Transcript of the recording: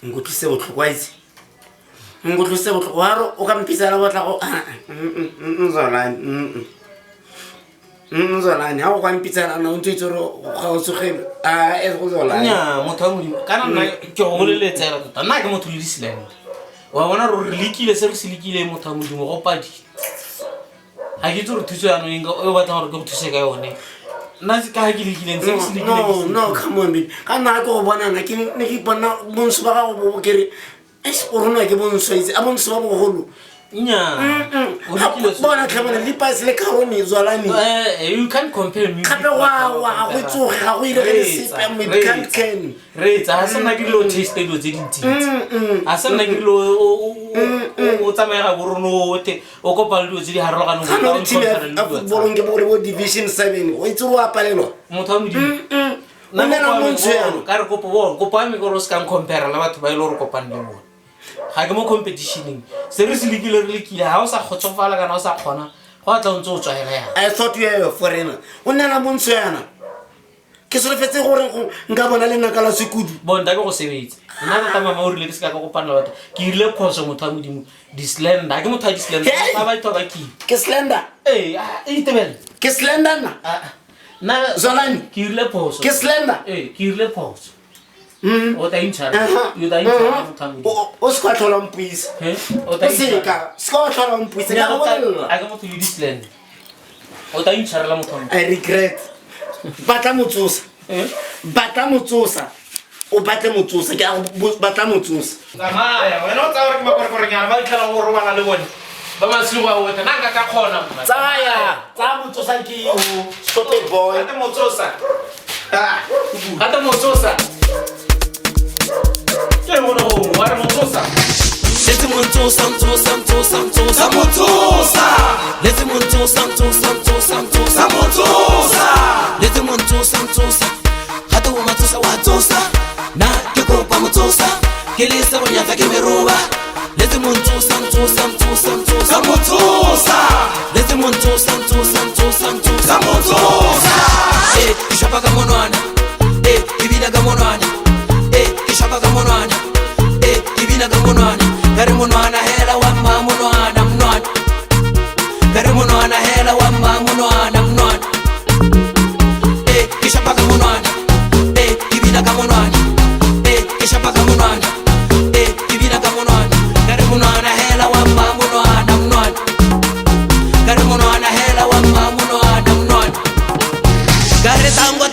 ngotlise botlhokwaitse ngotlise botlhoko wa ro o ka mpitsela botla go Zolani ha o ka mpitsela na o ntse tsoro ga o tsogele e go Zolani nya motho wa modimo kana nna ke go boleletsela tota nna ke motho le disilane wa bona ro re likile se re se likile motho wa modimo go padi ha ke tsore thuso ya no inga o batla gore ke go thuse ka yone nna se ka ke likile se se likile no come on baby kana go bona na ke ne ke bona bonso ba ga go kere o rona ke bonso itse a bonso ba bogolo nya bona tlhamana le pass le karone Zolani you can't compare me kape wa go tsoge ga go ile le sepe me can't can re tsa sa nna ke lo taste lo tse dintsi a sa nna ke lo o tsamaya go rono o kopa le tse di harologana go bolonge bo division 7 o itse wa palelwa motho wa modimo nna mo ntse ka re kopa me go ska compare la batho ba ile go kopana le bona ga ke mo competitioning se re se likile ha o sa kgotsofala kana o sa khona go atla o ntse o tswaela ya I thought you were a foreigner o nna na montsho yana ke se re fetse gore nka bona le nna ka la sekudu bonda ke go sebetsa nna ka mama o rile ke se ka go kopana batho ke ile phoso motho wa modimo dislender ke motho wa dislender ba ba itoba ke slender itebele ke slender na Zolani ke ile phoso ke slender ke ile phoso o ta intshara you da intshara o se ka tlhola mpuisa o ta intshara se ka tlhola mpuisa ka go bolela a ke motho le dislender o ta intshara la motho I regret batla motsosa o batle motsosa ke a batla motsosa tsamaya wena o tsaya gore ke makorokoronya ba itlhela go robala le bone ba masilo ba weta nna nka ka kgona tsa motsosa ke stupid boy ata motsosa ke bona go wa re motsosa let's motsosa let's motsosa hata o matsosa wa tsosa na ke kopa motsosa ke le se go nyatsa ke meroba let's motsosa ke shapa ka monwana ke bina ka monwana ke shapa ka monwana ke bina ka monwana kare monwana hela wa ma monwana monwana kare monwana hela wa ma monwana monwana ke shapa ka monwana ke bina ka monwana ke shapa ka monwana ke bina ka monwana kare monwana hela wa ma monwana monwana kare monwana hela wa ma monwana monwana kare tango